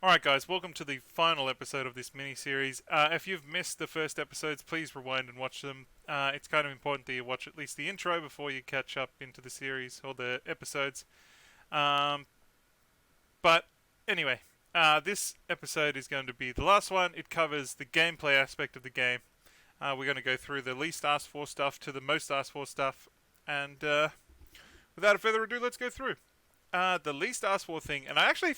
Alright guys, welcome to the final episode of this mini-series. If you've missed the first episodes, please rewind and watch them. It's kind of important that you watch at least the intro before you catch up into the series, or the episodes. But anyway, this episode is going to be the last one. It covers the gameplay aspect of the game. We're going to go through the least asked for stuff to the most asked for stuff. And without further ado, let's go through. The least asked for thing, and I'm actually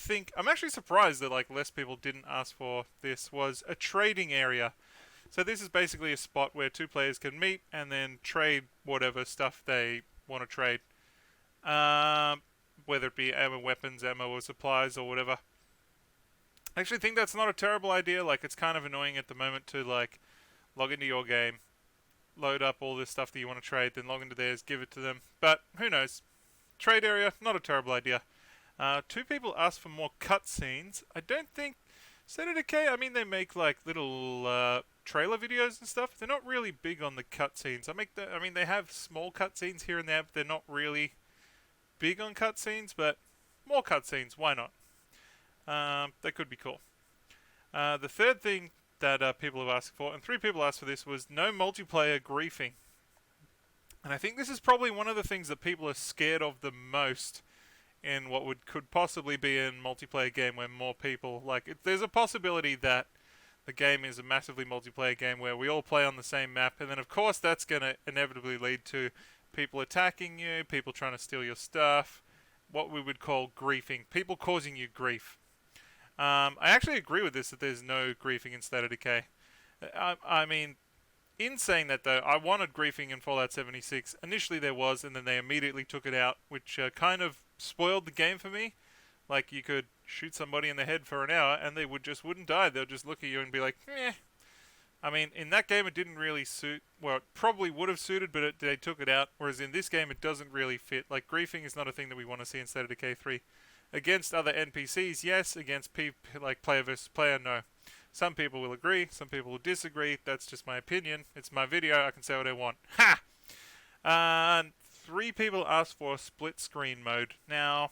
surprised that less people didn't ask for this, was a trading area. So this is basically a spot where two players can meet and then trade whatever stuff they want to trade. Whether it be ammo, weapons, ammo, or supplies, or whatever. I actually think that's not a terrible idea. It's kind of annoying at the moment to log into your game, load up all this stuff that you want to trade, then log into theirs, give it to them. But who knows? Trade area, not a terrible idea. Two people asked for more cutscenes. I don't think State of Decay, they make little trailer videos and stuff. They're not really big on the cutscenes. They have small cutscenes here and there, but they're not really big on cutscenes. But more cutscenes, why not? That could be cool. The third thing that people have asked for, and three people asked for this, was no multiplayer griefing. And I think this is probably one of the things that people are scared of the most in what could possibly be a multiplayer game where more people... there's a possibility that the game is a massively multiplayer game where we all play on the same map, and then of course that's going to inevitably lead to people attacking you, people trying to steal your stuff, what we would call griefing, people causing you grief. I actually agree with this, that there's no griefing in State of Decay. In saying that, though, I wanted griefing in Fallout 76. Initially there was, and then they immediately took it out, which kind of spoiled the game for me. You could shoot somebody in the head for an hour, and they wouldn't die. They'll just look at you and be like, meh. In that game it didn't really suit... Well, it probably would have suited, but they took it out. Whereas in this game it doesn't really fit. Griefing is not a thing that we want to see in State of Decay 3. Against other NPCs, yes. Against player versus player, no. Some people will agree, some people will disagree. That's just my opinion. It's my video, I can say what I want. Ha! Three people asked for a split screen mode. Now,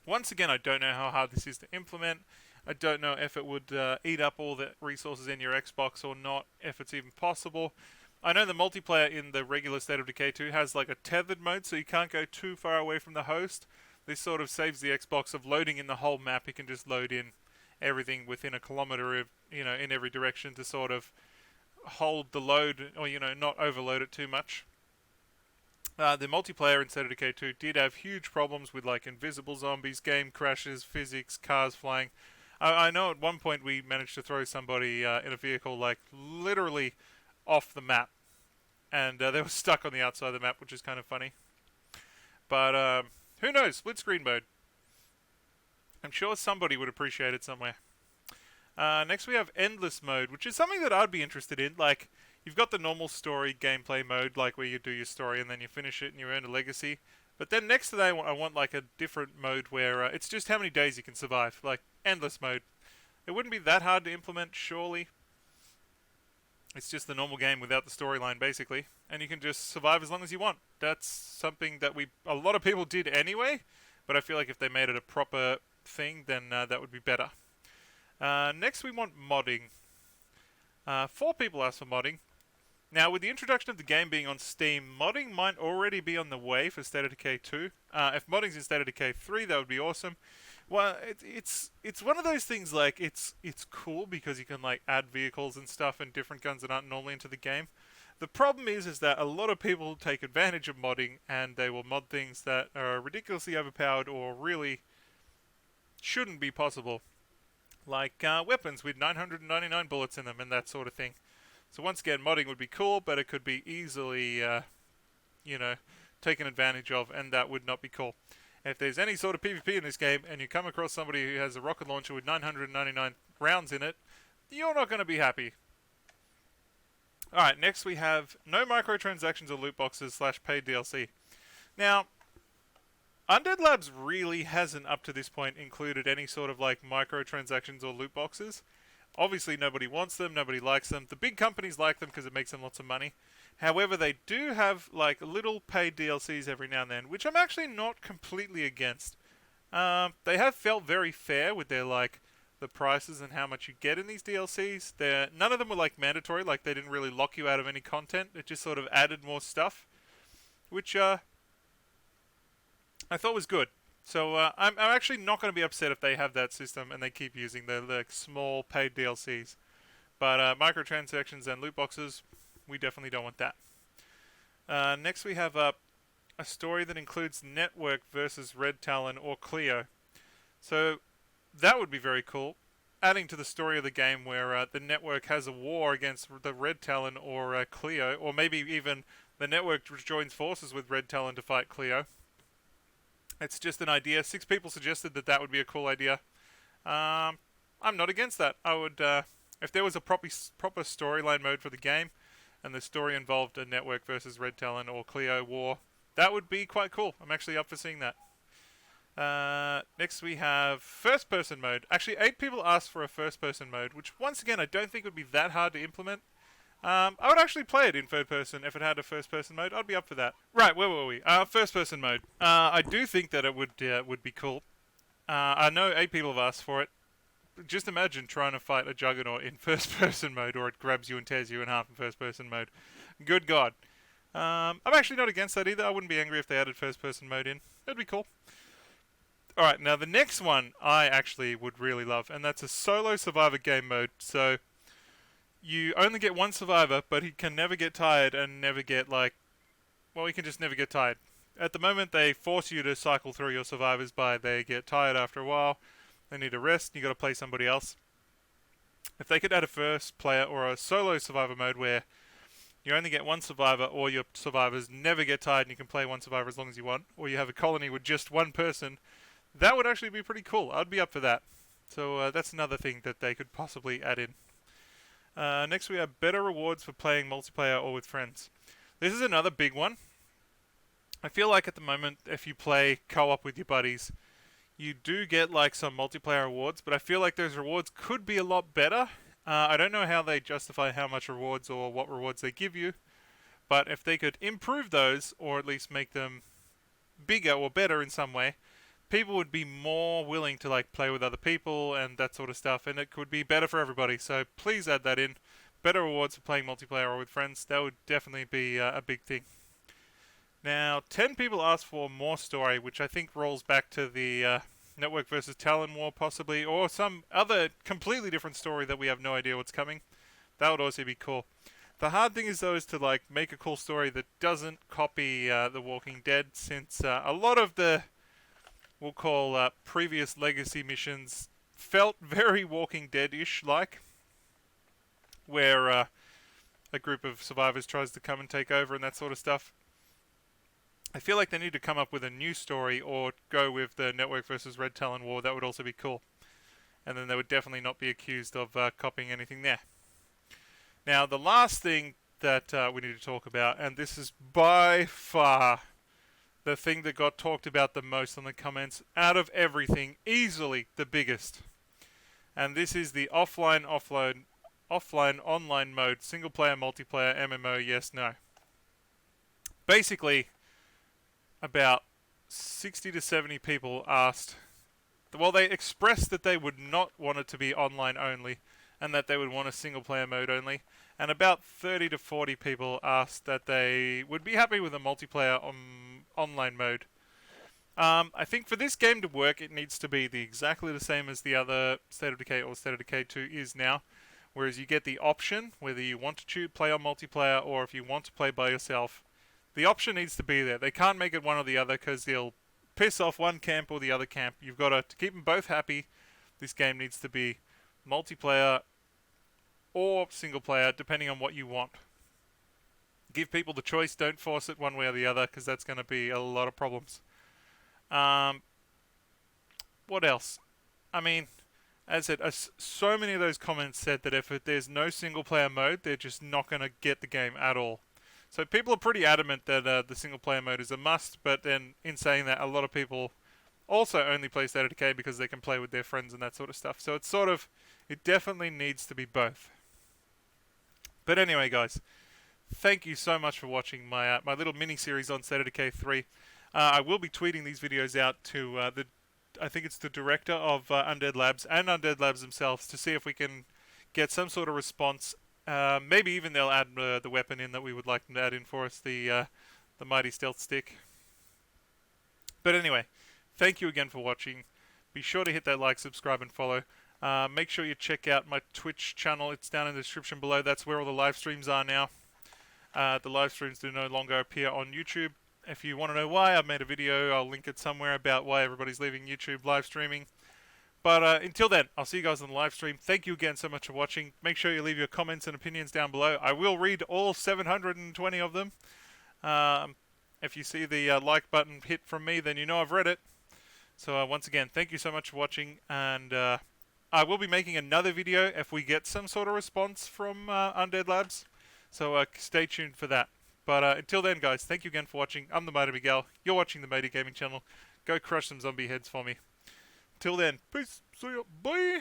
once again, I don't know how hard this is to implement. I don't know if it would eat up all the resources in your Xbox or not, if it's even possible. I know the multiplayer in the regular State of Decay 2 has a tethered mode, so you can't go too far away from the host. This sort of saves the Xbox of loading in the whole map. You can just load in everything within a kilometer of, in every direction to sort of hold the load, or, not overload it too much. The multiplayer in State of Decay 2 did have huge problems with, invisible zombies, game crashes, physics, cars flying. I know at one point we managed to throw somebody in a vehicle, literally off the map. And they were stuck on the outside of the map, which is kind of funny. But, who knows? Split screen mode. I'm sure somebody would appreciate it somewhere. Next we have Endless Mode, which is something that I'd be interested in. You've got the normal story gameplay mode, where you do your story and then you finish it and you earn a legacy. But then next to that I want a different mode where it's just how many days you can survive. Endless Mode. It wouldn't be that hard to implement, surely. It's just the normal game without the storyline, basically. And you can just survive as long as you want. That's something that a lot of people did anyway. But I feel like if they made it a proper thing, then that would be better. Next we want modding. 4 people asked for modding. Now, with the introduction of the game being on Steam, modding might already be on the way for State of Decay 2. If modding's in State of Decay 3, that would be awesome. Well, it's one of those things, it's cool because you can, add vehicles and stuff and different guns that aren't normally into the game. The problem is that a lot of people take advantage of modding, and they will mod things that are ridiculously overpowered or really shouldn't be possible. Weapons with 999 bullets in them and that sort of thing. So once again, modding would be cool, but it could be easily, taken advantage of, and that would not be cool. If there's any sort of PvP in this game, and you come across somebody who has a rocket launcher with 999 rounds in it, you're not going to be happy. Alright, next we have no microtransactions or loot boxes / paid DLC. Now, Undead Labs really hasn't up to this point included any sort of microtransactions or loot boxes. Obviously nobody wants them, nobody likes them. The big companies like them because it makes them lots of money. However, they do have little paid DLCs every now and then, which I'm actually not completely against. They have felt very fair with their like the prices and how much you get in these DLCs. None of them were like mandatory, like they didn't really lock you out of any content. It just sort of added more stuff, which I thought was good. So I'm actually not going to be upset if they have that system and they keep using the like, small paid DLCs. But microtransactions and loot boxes, we definitely don't want that. Next we have a story that includes Network versus Red Talon or Cleo. So that would be very cool. Adding to the story of the game where the Network has a war against the Red Talon or Cleo, or maybe even the Network joins forces with Red Talon to fight Cleo. It's just an idea. 6 people suggested that that would be a cool idea. I'm not against that. I would, if there was a proper storyline mode for the game, and the story involved a Network versus Red Talon or Cleo war, that would be quite cool. I'm actually up for seeing that. Next we have first-person mode. Actually, 8 people asked for a first-person mode, which once again I don't think would be that hard to implement. I would actually play it in third person if it had a first-person mode. I'd be up for that. Right, where were we? First-person mode. I do think that it would be cool. I know 8 people have asked for it. Just imagine trying to fight a Juggernaut in first-person mode, or it grabs you and tears you in half in first-person mode. Good God. I'm actually not against that either. I wouldn't be angry if they added first-person mode in. That'd be cool. Alright, now the next one I actually would really love, and that's a solo survivor game mode. So you only get one survivor, but he can never get tired and never get he can just never get tired. At the moment, they force you to cycle through your survivors by they get tired after a while, they need a rest, and you got to play somebody else. If they could add a first player or a solo survivor mode where you only get one survivor, or your survivors never get tired and you can play one survivor as long as you want, or you have a colony with just one person, that would actually be pretty cool. I'd be up for that. So that's another thing that they could possibly add in. Next we have better rewards for playing multiplayer or with friends. This is another big one. I feel like at the moment, if you play co-op with your buddies, you do get like some multiplayer rewards, but I feel like those rewards could be a lot better. I don't know how they justify how much rewards or what rewards they give you, but if they could improve those, or at least make them bigger or better in some way, people would be more willing to like play with other people and that sort of stuff, and it could be better for everybody. So please add that in. Better rewards for playing multiplayer or with friends. That would definitely be a big thing. Now, 10 people asked for more story, which I think rolls back to the Network versus Talon War possibly, or some other completely different story that we have no idea what's coming. That would also be cool. The hard thing is though is to like make a cool story that doesn't copy The Walking Dead, since a lot of the we'll call previous legacy missions felt very Walking Dead-ish like, where a group of survivors tries to come and take over and that sort of stuff. I feel like they need to come up with a new story or go with the Network versus Red Talon War. That would also be cool. And then they would definitely not be accused of copying anything there. Now, the last thing that we need to talk about, and this is by far the thing that got talked about the most on the comments, out of everything, easily the biggest. And this is the offline, online mode, single player, multiplayer, MMO, yes, no. Basically, about 60 to 70 people asked, well, they expressed that they would not want it to be online only, and that they would want a single player mode only. And about 30 to 40 people asked that they would be happy with a multiplayer online mode. I think for this game to work, it needs to be exactly the same as the other State of Decay or State of Decay 2 is now. Whereas you get the option, whether you want to play on multiplayer or if you want to play by yourself. The option needs to be there. They can't make it one or the other because they'll piss off one camp or the other camp. You've got to keep them both happy. This game needs to be multiplayer or single player, depending on what you want. Give people the choice. Don't force it one way or the other, because that's going to be a lot of problems. What else? I mean, as I said, so many of those comments said that if there's no single player mode, they're just not going to get the game at all. So people are pretty adamant that the single player mode is a must, but then in saying that, a lot of people also only play State of Decay because they can play with their friends and that sort of stuff. So it's it definitely needs to be both. But anyway, guys, thank you so much for watching my little mini-series on State of Decay 3. I will be tweeting these videos out to the I think it's the director of Undead Labs and Undead Labs themselves to see if we can get some sort of response. Maybe even they'll add the weapon in that we would like them to add in for us, the mighty stealth stick. But anyway, thank you again for watching. Be sure to hit that like, subscribe, and follow. Make sure you check out my Twitch channel. It's down in the description below. That's where all the live streams are now. The live streams do no longer appear on YouTube. If you want to know why, I've made a video. I'll link it somewhere about why everybody's leaving YouTube live streaming. But until then, I'll see you guys on the live stream. Thank you again so much for watching. Make sure you leave your comments and opinions down below. I will read all 720 of them. If you see the like button hit from me, then you know I've read it. So once again, thank you so much for watching, and I will be making another video if we get some sort of response from Undead Labs. So stay tuned for that. But until then, guys, thank you again for watching. I'm the Mighty Miguel. You're watching the Mighty Gaming channel. Go crush some zombie heads for me. Till then, peace. See ya. Bye.